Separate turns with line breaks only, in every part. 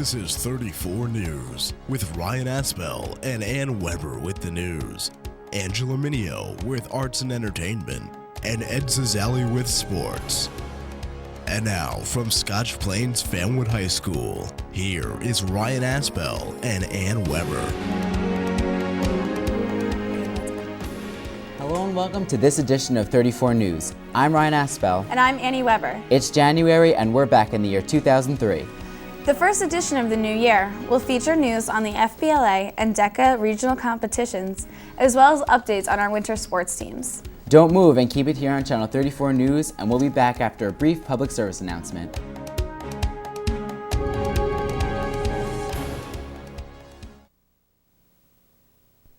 This is 34 News with Ryan Aspel and Ann Weber with the news, Angela Minio with arts and entertainment, and Ed Zazzali with sports. And now, from Scotch Plains Fanwood High School, here is Ryan Aspel and Ann Weber.
Hello and welcome to this edition of 34 News. I'm Ryan Aspel.
And I'm Annie Weber.
It's January and we're back in the year 2003.
The first edition of the new year will feature news on the FBLA and DECA regional competitions, as well as updates on our winter sports teams.
Don't move and keep it here on Channel 34 News, and we'll be back after a brief public service announcement.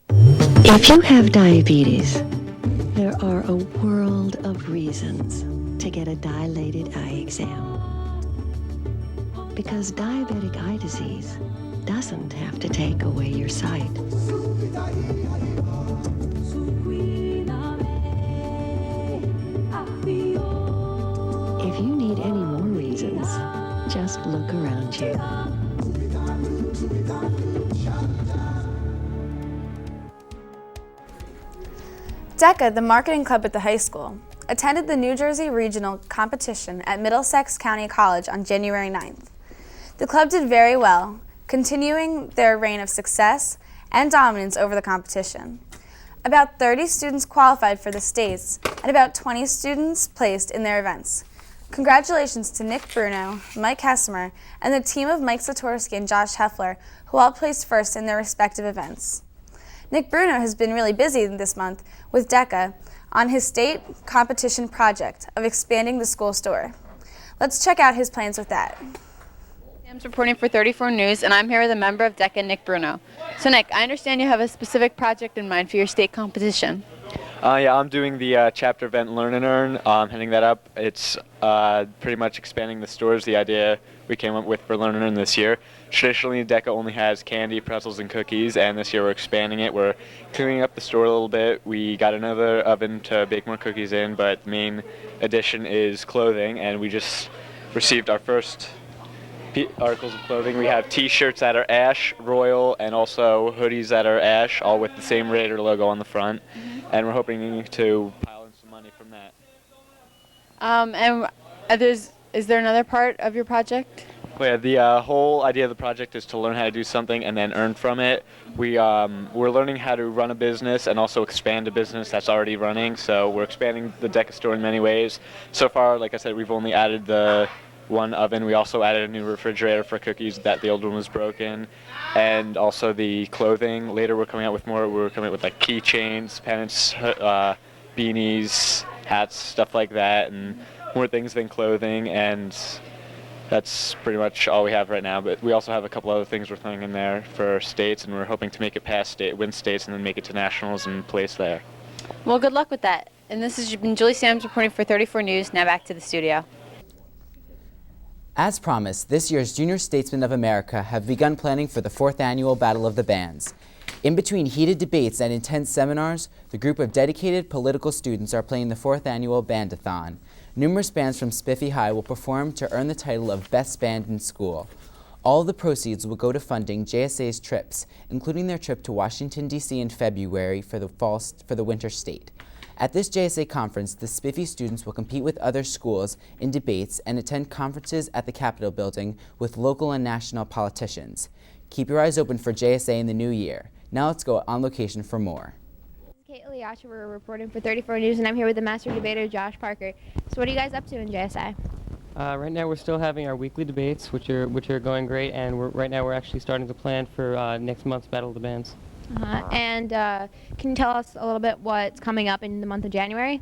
If you have diabetes, there are a world of reasons to get a dilated eye exam. Because diabetic eye disease doesn't have to take away your sight. If you need any more reasons, just look around you.
DECA, the marketing club at the high school, attended the New Jersey Regional Competition at Middlesex County College on January 9th. The club did very well, continuing their reign of success and dominance over the competition. About 30 students qualified for the states, and about 20 students placed in their events. Congratulations to Nick Bruno, Mike Hessemer, and the team of Mike Satorsky and Josh Heffler, who all placed first in their respective events. Nick Bruno has been really busy this month with DECA on his state competition project of expanding the school store. Let's check out his plans with that.
I'm reporting for 34 News, and I'm here with a member of DECA, Nick Bruno. So Nick, I understand you have a specific project in mind for your state competition.
Yeah, I'm doing the chapter event Learn and Earn, heading that up. It's pretty much expanding the stores, the idea we came up with for Learn and Earn this year. Traditionally, DECA only has candy, pretzels, and cookies, and this year we're expanding it. We're cleaning up the store a little bit. We got another oven to bake more cookies in, but the main addition is clothing, and we just received our first articles of clothing. We have t-shirts that are Ash, Royal, and also hoodies that are Ash, all with the same Raider logo on the front. And we're hoping to pile in some money from that.
Is there another part of your project?
Well, yeah, the whole idea of the project is to learn how to do something and then earn from it. We're learning how to run a business and also expand a business that's already running. So we're expanding the DECA store in many ways. So far, like I said, we've only added the one oven. We also added a new refrigerator for cookies that the old one was broken, and also the clothing. Later we're coming out with more. We're coming out with like keychains, pennants, beanies, hats, stuff like that, and more things than clothing. And that's pretty much all we have right now. But we also have a couple other things we're throwing in there for states, and we're hoping to make it past win states, and then make it to nationals and place there.
Well, good luck with that. And this has been Julie Sams reporting for 34 News. Now back to the studio.
As promised, this year's Junior Statesmen of America have begun planning for the 4th annual Battle of the Bands. In between heated debates and intense seminars, the group of dedicated political students are playing the 4th annual Bandathon. Numerous bands from Spiffy High will perform to earn the title of Best Band in School. All of the proceeds will go to funding JSA's trips, including their trip to Washington, D.C. in February for the winter state. At this JSA conference, the Spiffy students will compete with other schools in debates and attend conferences at the Capitol building with local and national politicians. Keep your eyes open for JSA in the new year. Now let's go on location for more.
Kate Iliacha, we're reporting for 34 News, and I'm here with the master debater, Josh Parker. So what are you guys up to in JSI?
Right now we're still having our weekly debates, which are going great, and right now we're actually starting to plan for next month's Battle of the Bands.
And can you tell us a little bit what's coming up in the month of January?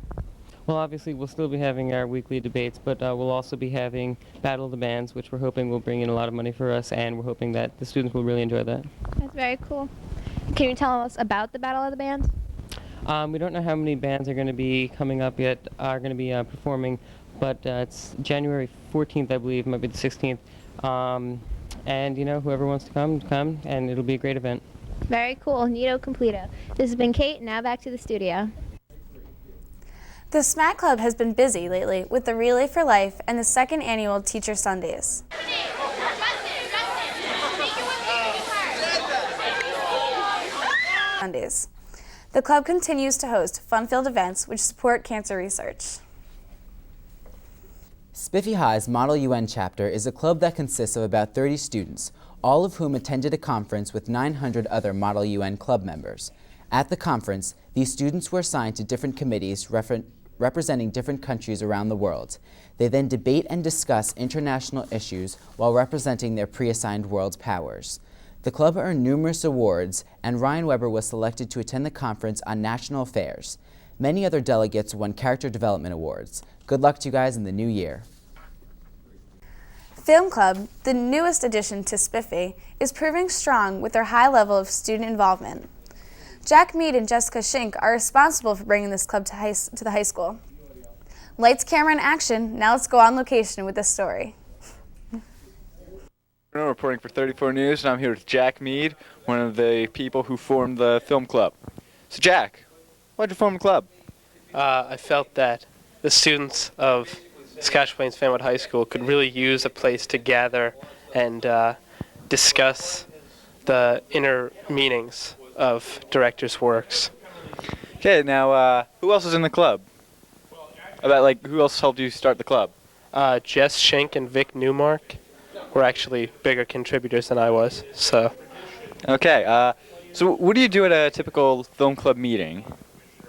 Well, obviously we'll still be having our weekly debates, but we'll also be having Battle of the Bands, which we're hoping will bring in a lot of money for us, and we're hoping that the students will really enjoy that.
That's very cool. Can you tell us about the Battle of the Bands?
We don't know how many bands are going to be coming up yet, are going to be performing, but it's January 14th, I believe, might be the 16th. And, you know, whoever wants to come, and it'll be a great event.
Very cool. Neato completo. This has been Kate. Now back to the studio.
The SMAC Club has been busy lately with the Relay for Life and the 2nd annual Teacher Sundays. Sundays. The club continues to host fun-filled events which support cancer research.
Spiffy High's Model UN chapter is a club that consists of about 30 students, all of whom attended a conference with 900 other Model UN club members. At the conference, these students were assigned to different committees representing different countries around the world. They then debate and discuss international issues while representing their pre-assigned world powers. The club earned numerous awards, and Ryan Weber was selected to attend the conference on national affairs. Many other delegates won character development awards. Good luck to you guys in the new year.
Film Club, the newest addition to Spiffy, is proving strong with their high level of student involvement. Jack Mead and Jessica Schink are responsible for bringing this club to the high school. Lights, camera, and action. Now let's go on location with this story.
Reporting for 34 News, and I'm here with Jack Mead, one of the people who formed the film club. So Jack, why'd you form the club?
I felt that the students of Scotch Plains Fanwood High School could really use a place to gather and discuss the inner meanings of directors' works.
Okay, now who else is in the club? Who else helped you start the club?
Jess Schenk and Vic Newmark were actually bigger contributors than I was. So.
Okay, so what do you do at a typical film club meeting?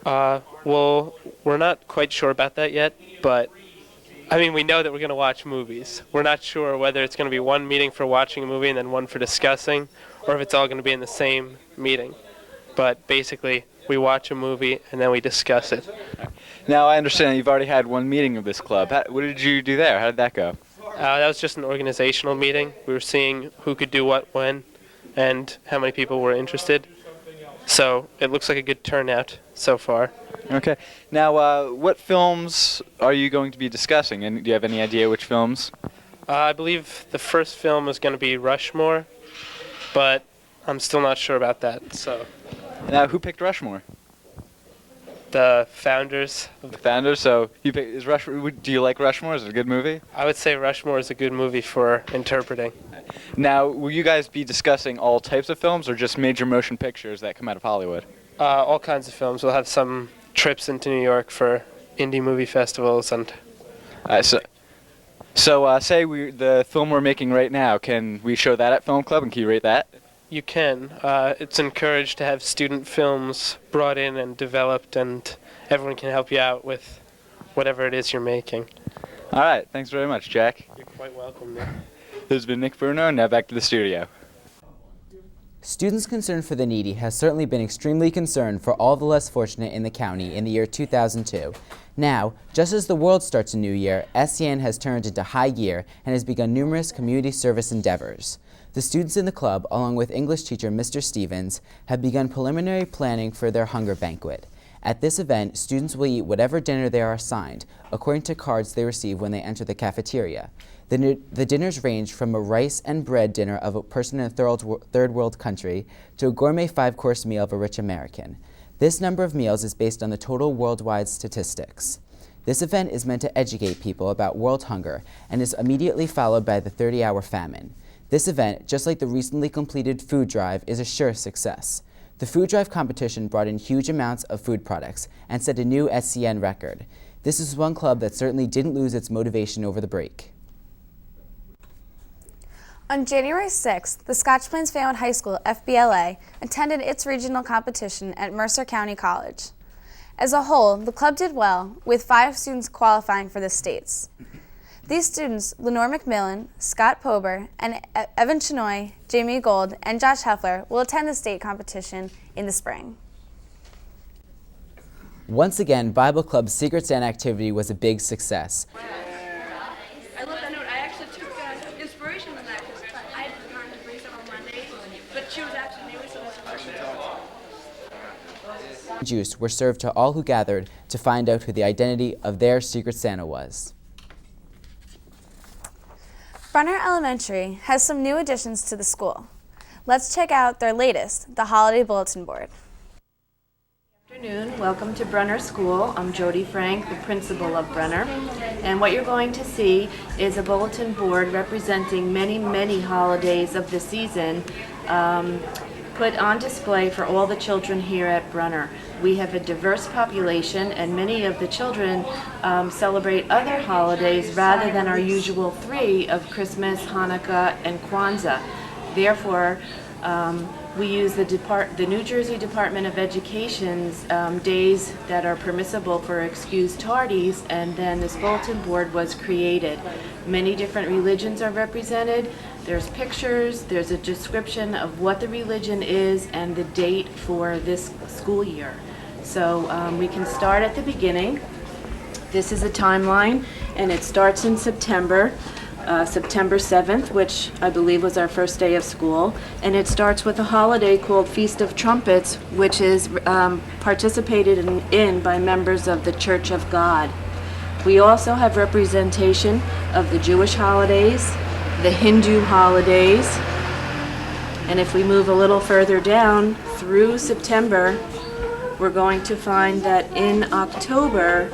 Well, we're not quite sure about that yet, but I mean, we know that we're going to watch movies. We're not sure whether it's going to be one meeting for watching a movie and then one for discussing, or if it's all going to be in the same meeting. But basically, we watch a movie and then we discuss it.
Now, I understand you've already had one meeting of this club. What did you do there? How did that go?
That was just an organizational meeting. We were seeing who could do what when and how many people were interested. So it looks like a good turnout so far.
Okay. Now, what films are you going to be discussing, and do you have any idea which films?
I believe the first film is going to be Rushmore, but I'm still not sure about that. So.
Now, who picked Rushmore?
The founders.
The founders. So, do you like Rushmore? Is it a good movie?
I would say Rushmore is a good movie for interpreting.
Now, will you guys be discussing all types of films, or just major motion pictures that come out of Hollywood?
All kinds of films. We'll have some trips into New York for indie movie festivals and.
So, say the film we're making right now, can we show that at Film Club, and can you rate that?
You can. It's encouraged to have student films brought in and developed, and everyone can help you out with whatever it is you're making.
All right. Thanks very much, Jack.
You're quite welcome, Nick.
This has been Nick Bruno, and now back to the studio.
Students' Concern for the Needy has certainly been extremely concerned for all the less fortunate in the county in the year 2002. Now, just as the world starts a new year, SCN has turned into high gear and has begun numerous community service endeavors. The students in the club, along with English teacher Mr. Stevens, have begun preliminary planning for their hunger banquet. At this event, students will eat whatever dinner they are assigned, according to cards they receive when they enter the cafeteria. The dinners range from a rice and bread dinner of a person in a third world country to a gourmet 5-course meal of a rich American. This number of meals is based on the total worldwide statistics. This event is meant to educate people about world hunger and is immediately followed by the 30-hour famine. This event, just like the recently completed food drive, is a sure success. The food drive competition brought in huge amounts of food products and set a new SCN record. This is one club that certainly didn't lose its motivation over the break.
On January 6th, the Scotch Plains Fanwood High School, FBLA, attended its regional competition at Mercer County College. As a whole, the club did well, with 5 students qualifying for the states. These students, Lenore McMillan, Scott Pober, and Evan Chenoy, Jamie Gold, and Josh Heffler, will attend the state competition in the spring.
Once again, Bible Club's Secret Santa activity was a big success.
I love that note. I actually took inspiration from that because I had forgotten to bring some on Monday, but she was actually new, so that's
Juice were served to all who gathered to find out who the identity of their Secret Santa was.
Brunner Elementary has some new additions to the school. Let's check out their latest, the Holiday Bulletin Board.
Good afternoon. Welcome to Brunner School. I'm Jody Frank, the principal of Brunner. And what you're going to see is a bulletin board representing many, many holidays of the season, put on display for all the children here at Brunner. We have a diverse population, and many of the children celebrate other holidays rather than our usual 3 of Christmas, Hanukkah, and Kwanzaa. Therefore, we use the New Jersey Department of Education's days that are permissible for excused tardies, and then this bulletin board was created. Many different religions are represented. There's pictures, there's a description of what the religion is and the date for this school year. So we can start at the beginning. This is a timeline, and it starts in September 7th, which I believe was our first day of school. And it starts with a holiday called Feast of Trumpets, which is participated in by members of the Church of God. We also have representation of the Jewish holidays, the Hindu holidays, and if we move a little further down through September, we're going to find that in October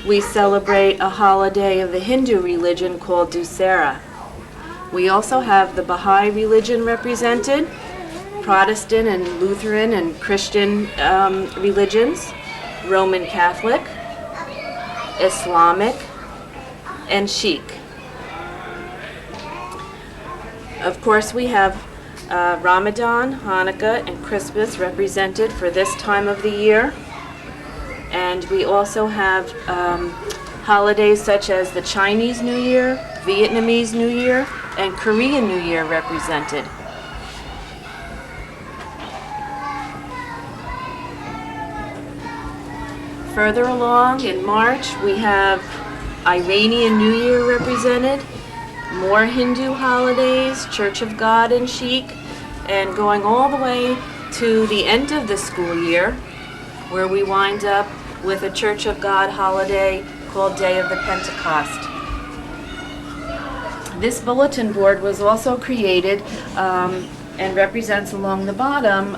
we celebrate a holiday of the Hindu religion called Dussehra. We also have the Baha'i religion represented, Protestant and Lutheran and Christian religions, Roman Catholic, Islamic, and Sikh. Of course, we have Ramadan, Hanukkah, and Christmas represented for this time of the year. And we also have holidays such as the Chinese New Year, Vietnamese New Year, and Korean New Year represented. Further along in March, we have Iranian New Year represented, more Hindu holidays, Church of God and Sikh, and going all the way to the end of the school year, where we wind up with a Church of God holiday called Day of the Pentecost. This bulletin board was also created and represents along the bottom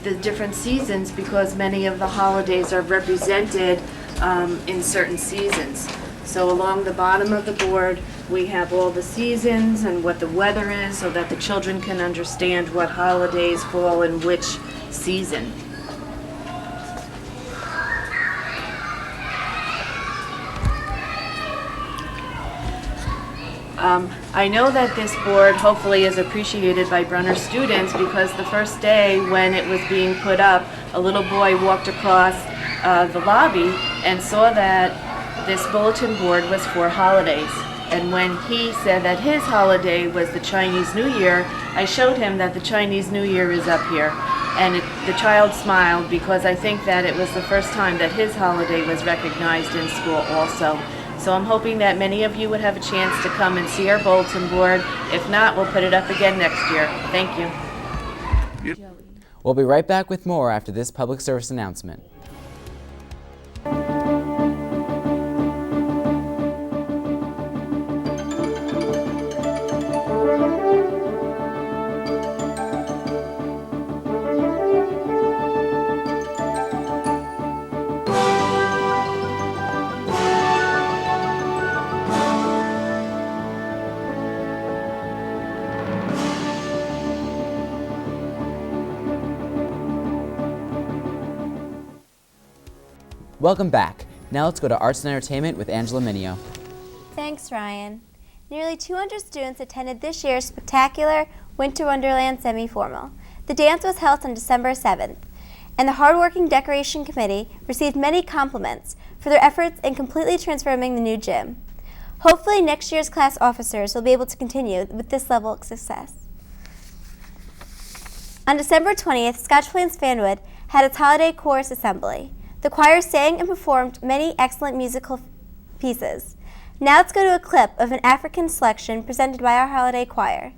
the different seasons, because many of the holidays are represented in certain seasons. So along the bottom of the board, we have all the seasons and what the weather is, so that the children can understand what holidays fall in which season. I know that this board hopefully is appreciated by Brunner students, because the first day when it was being put up, a little boy walked across the lobby and saw that this bulletin board was for holidays. And when he said that his holiday was the Chinese New Year, I showed him that the Chinese New Year is up here. And the child smiled, because I think that it was the first time that his holiday was recognized in school also. So I'm hoping that many of you would have a chance to come and see our bulletin board. If not, we'll put it up again next year. Thank you.
We'll be right back with more after this public service announcement. Welcome back. Now let's go to Arts and Entertainment with Angela Minio.
Thanks, Ryan. Nearly 200 students attended this year's spectacular Winter Wonderland semi-formal. The dance was held on December 7th, and the hardworking decoration committee received many compliments for their efforts in completely transforming the new gym. Hopefully next year's class officers will be able to continue with this level of success. On December 20th, Scotch Plains Fanwood had its holiday chorus assembly. The choir sang and performed many excellent musical pieces. Now let's go to a clip of an African selection presented by our holiday choir.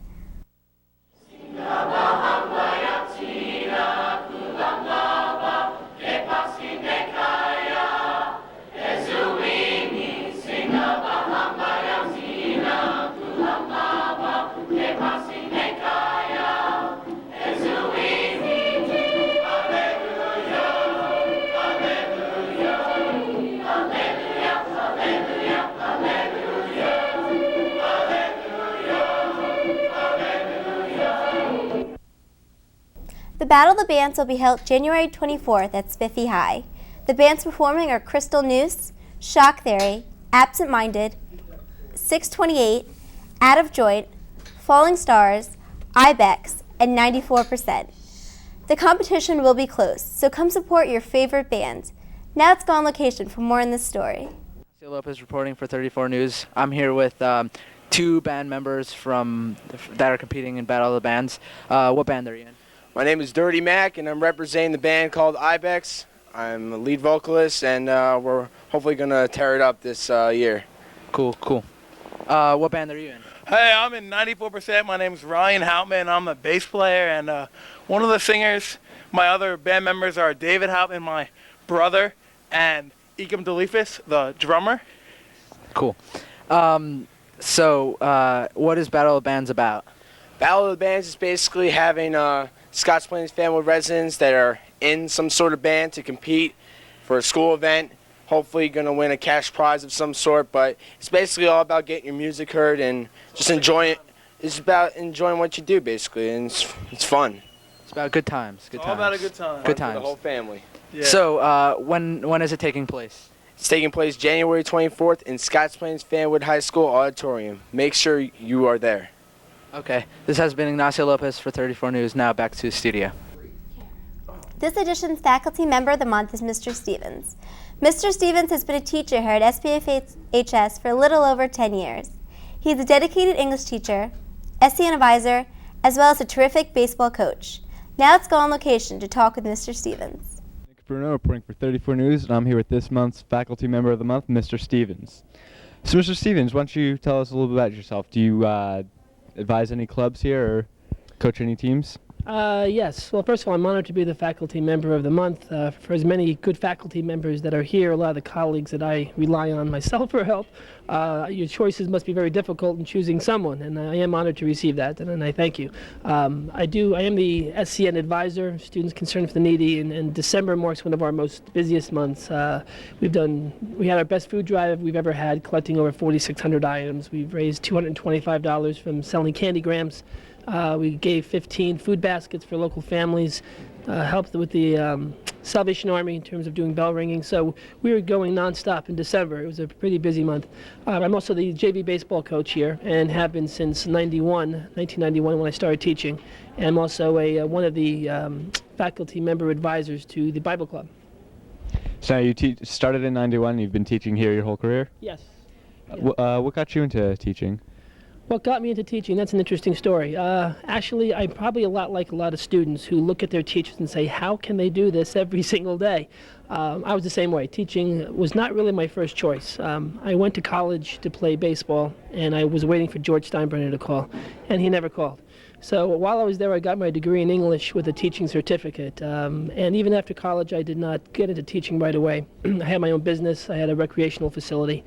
The Battle of the Bands will be held January 24th at Spiffy High. The bands performing are Crystal Noose, Shock Theory, Absent Minded, 628, Out of Joint, Falling Stars, Ibex, and 94%. The competition will be close, so come support your favorite band. Now let's go on location for more in this story.
Lopez reporting for 34 News. I'm here with two band members that are competing in Battle of the Bands. What band are you in?
My name is Dirty Mac, and I'm representing the band called Ibex. I'm a lead vocalist, and we're hopefully going to tear it up this year.
Cool. What band are you in?
Hey, I'm in 94%. My name is Ryan Houtman. I'm a bass player, and one of the singers, my other band members are David Houtman, my brother, and Ekim Delifis, the drummer.
Cool. So, what is Battle of the Bands about?
Battle of the Bands is basically having Scotch Plains family residents that are in some sort of band to compete for a school event. Hopefully going to win a cash prize of some sort, but it's basically all about getting your music heard and just enjoying it. It's about enjoying what you do, basically, and it's fun.
It's about good times.
All about a good time.
Good
Fun
times.
for the whole family.
Yeah.
So, when is it taking place?
It's taking place January 24th in Scotch Plains Fanwood High School Auditorium. Make sure you are there.
Okay. This has been Ignacio Lopez for 34 News. Now back to the studio.
This edition's faculty member of the month is Mr. Stevens. Mr. Stevens has been a teacher here at SPFHS for a little over 10 years. He is a dedicated English teacher, SCN advisor, as well as a terrific baseball coach. Now let's go on location to talk with Mr. Stevens.
Bruno reporting for 34 News, and I'm here with this month's faculty member of the month, Mr. Stevens. So, Mr. Stevens, why don't you tell us a little bit about yourself? Do you advise any clubs here or coach any teams?
Yes. Well, first of all, I'm honored to be the faculty member of the month. For as many good faculty members that are here, a lot of the colleagues that I rely on myself for help, your choices must be very difficult in choosing someone, and I am honored to receive that, and I thank you. I am the SCN advisor, Students Concerned for the Needy, and December marks one of our most busiest months. We had our best food drive we've ever had, collecting over 4,600 items. We've raised $225 from selling candy grams. We gave 15 food baskets for local families, helped with the Salvation Army in terms of doing bell ringing. So we were going nonstop in December. It was a pretty busy month. I'm also the JV baseball coach here and have been since 1991 when I started teaching. And I'm also one of the faculty member advisors to the Bible Club.
So you started in 91, you've been teaching here your whole career?
Yes.
What got you into teaching?
What got me into teaching, that's an interesting story. Actually, I'm probably a lot like a lot of students who look at their teachers and say, how can they do this every single day? I was the same way. Teaching was not really my first choice. I went to college to play baseball, and I was waiting for George Steinbrenner to call, and he never called. So while I was there, I got my degree in English with a teaching certificate. And even after college, I did not get into teaching right away. I had my own business. I had a recreational facility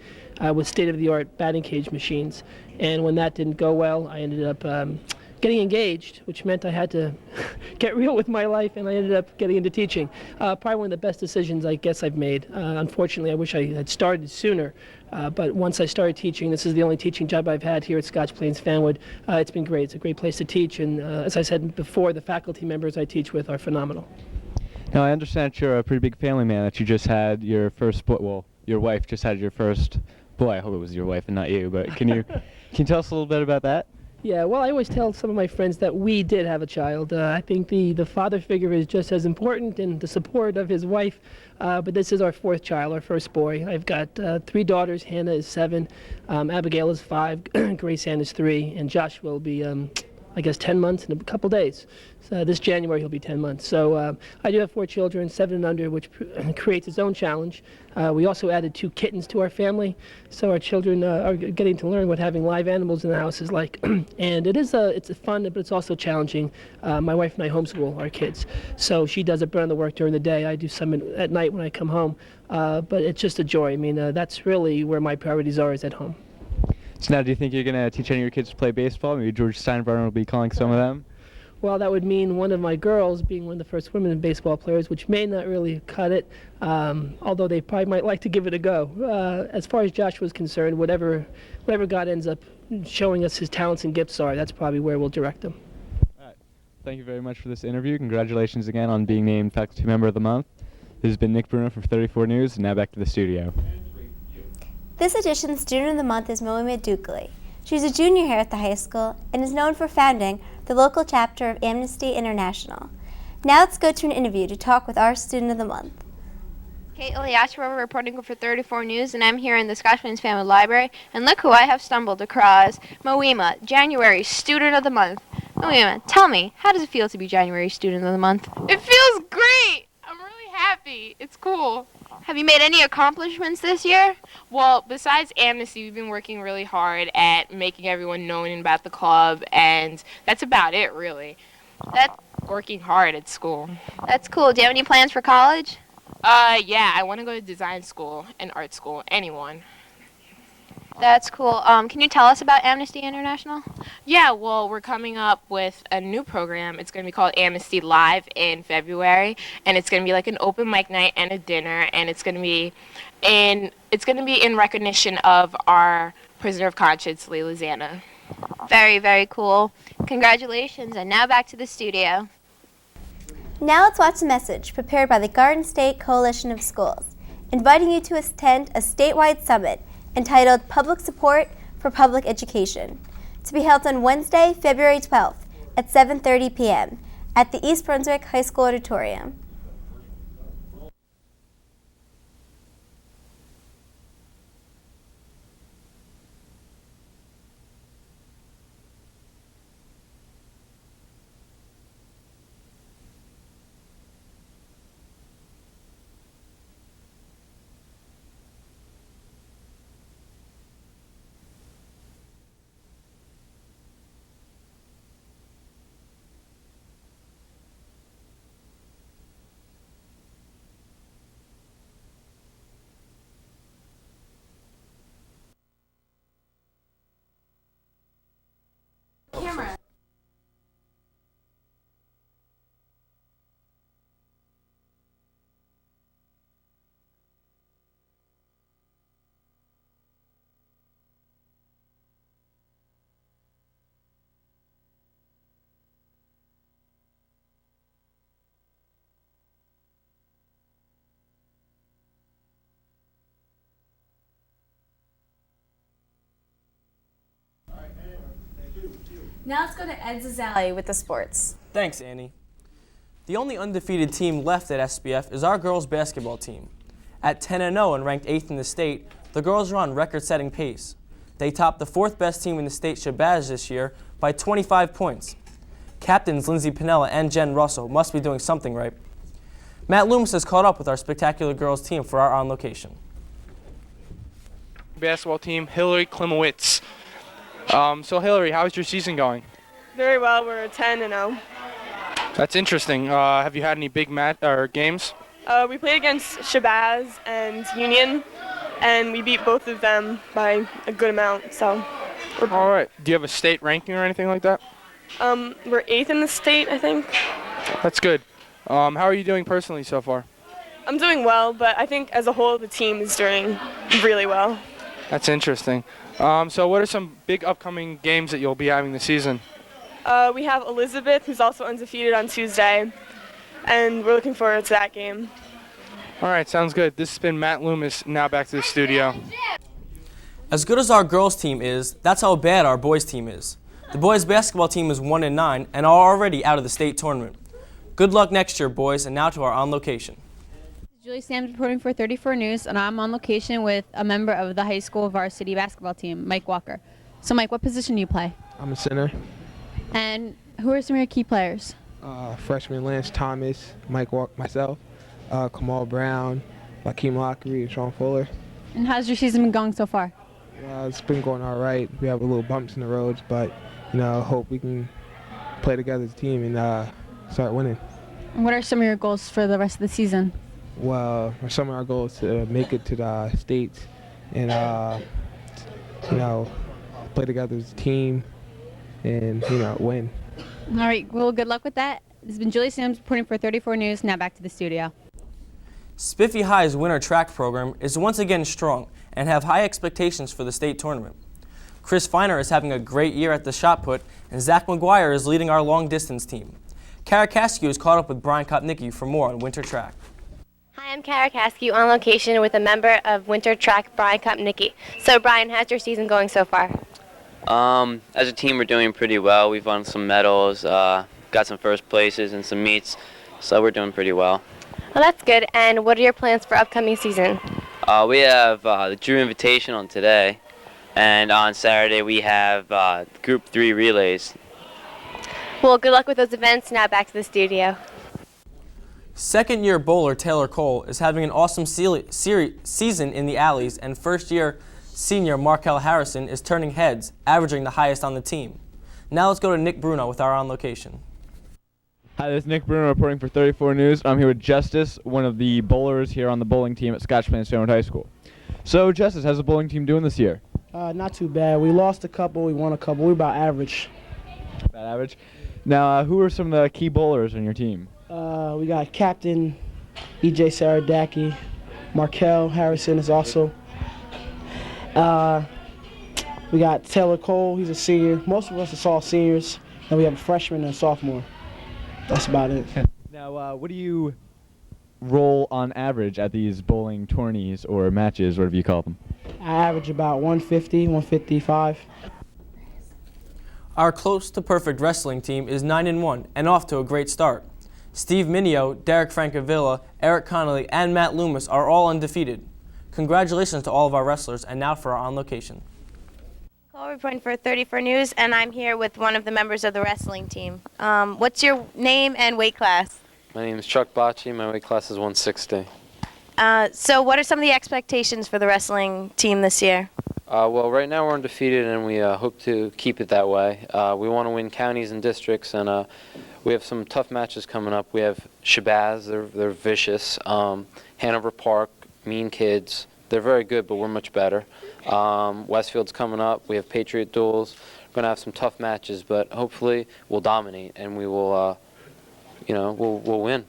with state-of-the-art batting cage machines. And when that didn't go well, I ended up getting engaged, which meant I had to get real with my life, and I ended up getting into teaching. Probably one of the best decisions I guess I've made. Unfortunately, I wish I had started sooner. But once I started teaching, this is the only teaching job I've had here at Scotch Plains Fanwood. It's been great. It's a great place to teach, and as I said before, the faculty members I teach with are phenomenal.
Now, I understand that you're a pretty big family man, that you just had your first boy. Well, your wife just had your first boy. I hope it was your wife and not you, but can you tell us a little bit about that?
Yeah, well, I always tell some of my friends that we did have a child. I think the father figure is just as important, and the support of his wife. But this is our fourth child, our first boy. I've got 3 daughters. Hannah is 7, Abigail is 5, Grace Ann is 3, and Joshua will be, I guess, 10 months in a couple days. So this January he'll be 10 months. So I do have 4 children, 7 and under, which creates its own challenge. We also added 2 kittens to our family, so our children are getting to learn what having live animals in the house is like. And it's fun, but it's also challenging. My wife and I homeschool our kids, so she does a bit of the work during the day. I do some at night when I come home, but it's just a joy. I mean, that's really where my priorities are, is at home.
So now, do you think you're going to teach any of your kids to play baseball? Maybe George Steinbrenner will be calling some of them?
Well, that would mean one of my girls being one of the first women baseball players, which may not really cut it, although they probably might like to give it a go. As far as Joshua's concerned, whatever God ends up showing us his talents and gifts are, that's probably where we'll direct him.
All right. Thank you very much for this interview. Congratulations again on being named Faculty Member of the Month. This has been Nick Bruno from 34 News, and now back to the studio.
This edition's Student of the Month is Moima Dukali. She's a junior here at the high school and is known for founding the local chapter of Amnesty International. Now let's go to an interview to talk with our Student of the Month.
Kate Eliashua reporting for 34 News, and I'm here in the Scotchman's Family Library, and look who I have stumbled across. Moima, January Student of the Month. Moima, tell me, how does it feel to be January Student of the Month?
It feels great. I'm really happy. It's cool.
Have you made any accomplishments this year?
Well, besides Amnesty, we've been working really hard at making everyone known about the club, and that's about it, really. Working hard at school.
That's cool. Do you have any plans for college?
Yeah, I want to go to design school and art school. Anyone.
That's cool. Can you tell us about Amnesty International?
Yeah, well, we're coming up with a new program. It's going to be called Amnesty Live in February, and it's going to be like an open mic night and a dinner, and it's going to be in recognition of our prisoner of conscience, Layla Zana.
Very, very cool. Congratulations, and now back to the studio.
Now let's watch a message prepared by the Garden State Coalition of Schools, inviting you to attend a statewide summit entitled Public Support for Public Education, to be held on Wednesday, February 12th at 7:30 p.m. at the East Brunswick High School Auditorium.
Camera. Now let's go to Ed Zazali with the sports.
Thanks, Annie. The only undefeated team left at SBF is our girls basketball team. At 10-0 and ranked 8th in the state, the girls are on record-setting pace. They topped the 4th best team in the state, Shabazz, this year by 25 points. Captains Lindsay Pinella and Jen Russell must be doing something right. Matt Loomis has caught up with our spectacular girls team for our On Location.
Basketball team, Hillary Klimowitz. So Hillary, how's your season going?
Very well. We're 10-0.
That's interesting. Have you had any big games?
We played against Shabazz and Union, and we beat both of them by a good amount. So.
All right. Do you have a state ranking or anything like that?
We're 8th in the state, I think.
That's good. How are you doing personally so far?
I'm doing well, but I think as a whole the team is doing really well.
That's interesting. So what are some big upcoming games that you'll be having this season?
We have Elizabeth, who's also undefeated, on Tuesday, and we're looking forward to that game.
All right, sounds good. This has been Matt Loomis. Now back to the studio.
As good as our girls team is, that's how bad our boys team is. The boys basketball team is 1-9 and are already out of the state tournament. Good luck next year, boys, and now to our On Location.
Julie Sams reporting for 34 News, and I'm on location with a member of the high school varsity basketball team, Mike Walker. So, Mike, what position do you play?
I'm a center.
And who are some of your key players?
Freshman Lance Thomas, Mike Walker, myself, Kamal Brown, Lakeem Lockery, and Sean Fuller.
And how's your season been going so far?
It's been going all right. We have a little bumps in the roads, but hope we can play together as a team and start winning.
And what are some of your goals for the rest of the season?
Well, some of our goals to make it to the states and play together as a team and win.
All right. Well, good luck with that. This has been Julie Sams reporting for 34 News. Now back to the studio.
Spiffy High's winter track program is once again strong and have high expectations for the state tournament. Chris Feiner is having a great year at the shot put, and Zach McGuire is leading our long distance team. Kara Caskew is caught up with Brian Kopnicki for more on winter track.
Hi, I'm Kara Caskew on location with a member of winter track, Brian Kopnicki. So Brian, how's your season going so far?
As a team, we're doing pretty well. We've won some medals, got some first places and some meets, so we're doing pretty well.
Well, that's good. And what are your plans for upcoming season?
We have the Drew Invitational today, and on Saturday we have Group 3 relays.
Well, good luck with those events. Now back to the studio.
Second-year bowler Taylor Cole is having an awesome season in the alleys, and first-year senior Markel Harrison is turning heads, averaging the highest on the team. Now let's go to Nick Bruno with our On Location.
Hi, this is Nick Bruno reporting for 34 News. I'm here with Justice, one of the bowlers here on the bowling team at Scotch Plains Family High School. So, Justice, how's the bowling team doing this year?
Not too bad. We lost a couple, we won a couple. We're about average.
About average. Now, who are some of the key bowlers on your team?
We got Captain E.J. Saradaki. Markel Harrison is also. We got Taylor Cole, he's a senior. Most of us are all seniors. And we have a freshman and a sophomore. That's about it.
Now, what do you roll on average at these bowling tourneys or matches, whatever you call them?
I average about 150, 155.
Our close to perfect wrestling team is 9-1 and off to a great start. Steve Minio, Derek Francavilla, Eric Connolly, and Matt Loomis are all undefeated. Congratulations to all of our wrestlers, and now for our On Location.
Cole reporting for 34 News, and I'm here with one of the members of the wrestling team. What's your name and weight class?
My name is Chuck Bocci. My weight class is 160.
So what are some of the expectations for the wrestling team this year?
Well, right now we're undefeated, and we hope to keep it that way. We want to win counties and districts, and we have some tough matches coming up. We have Shabazz, they're vicious. Hanover Park, mean kids. They're very good, but we're much better. Westfield's coming up. We have Patriot Duels. We're going to have some tough matches, but hopefully we'll dominate, and we will, we'll win.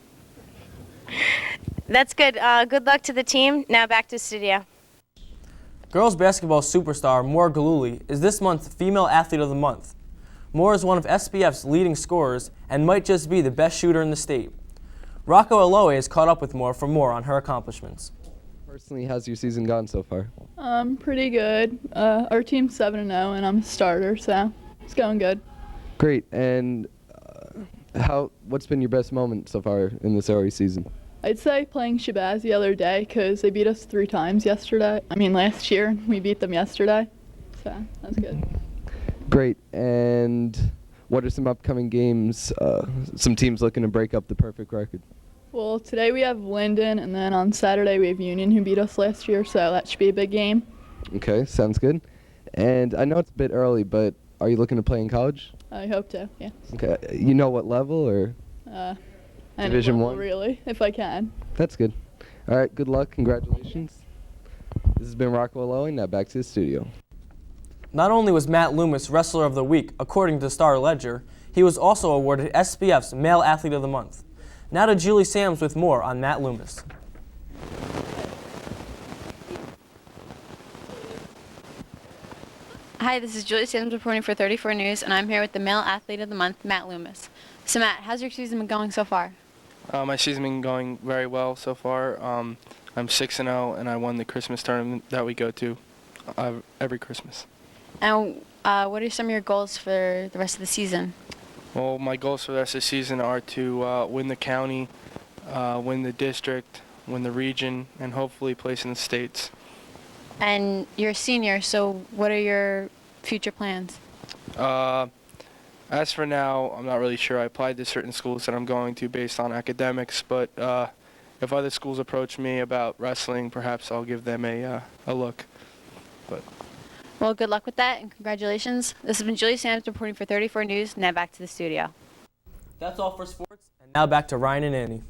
That's good. Good luck to the team. Now back to the studio.
Girls basketball superstar Moore Galuli is this month's Female Athlete of the Month. Moore is one of SBF's leading scorers and might just be the best shooter in the state. Rocco Aloe has caught up with Moore for more on her accomplishments.
Personally, how's your season gone so far?
Pretty good. Our team's 7-0 and I'm a starter, so it's going good.
Great. And what's been your best moment so far in this early season?
I'd say playing Shabazz the other day because they beat us 3 times last year. We beat them yesterday, so that's good.
Great. And what are some upcoming games? Some teams looking to break up the perfect record.
Well, today we have Linden, and then on Saturday we have Union, who beat us last year, so that should be a big game.
Okay, sounds good. And I know it's a bit early, but are you looking to play in college?
I hope to, yeah.
Okay. You know what level or? Division
level,
1?
Really, if I can.
That's good. All right, good luck. Congratulations. This has been Rocco Aloe. Now back to the studio.
Not only was Matt Loomis Wrestler of the Week, according to Star Ledger, he was also awarded SBF's Male Athlete of the Month. Now to Julie Sams with more on Matt Loomis.
Hi, this is Julie Sams reporting for 34 News, and I'm here with the Male Athlete of the Month, Matt Loomis. So Matt, how's your season been going so far?
My season's been going very well so far. I'm 6-0, and I won the Christmas tournament that we go to every Christmas.
And what are some of your goals for the rest of the season?
Well, my goals for the rest of the season are to win the county, win the district, win the region, and hopefully place in the states.
And you're a senior, so what are your future plans?
As for now, I'm not really sure. I applied to certain schools that I'm going to based on academics, but if other schools approach me about wrestling, perhaps I'll give them a look.
Well, good luck with that, and congratulations. This has been Julie Sams reporting for 34 News. Now back to the studio.
That's all for sports, and now back to Ryan and Annie.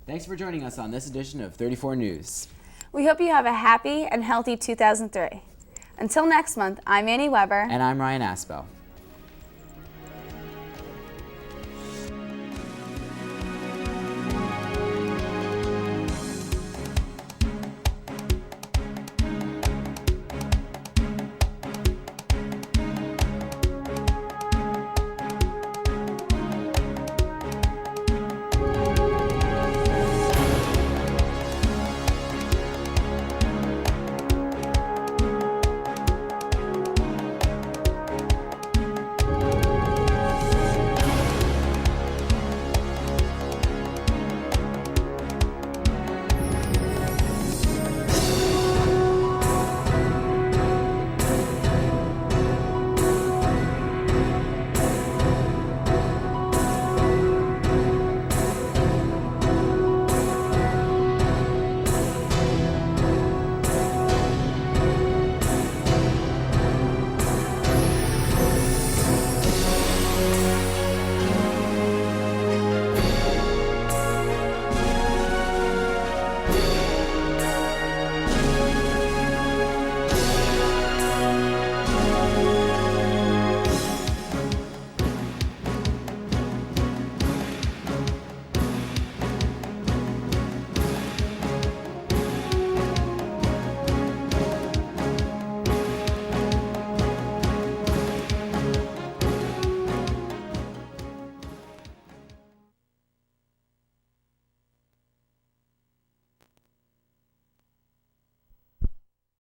Thanks for joining us on this edition of 34 News.
We hope you have a happy and healthy 2003. Until next month, I'm Annie Weber.
And I'm Ryan Aspel.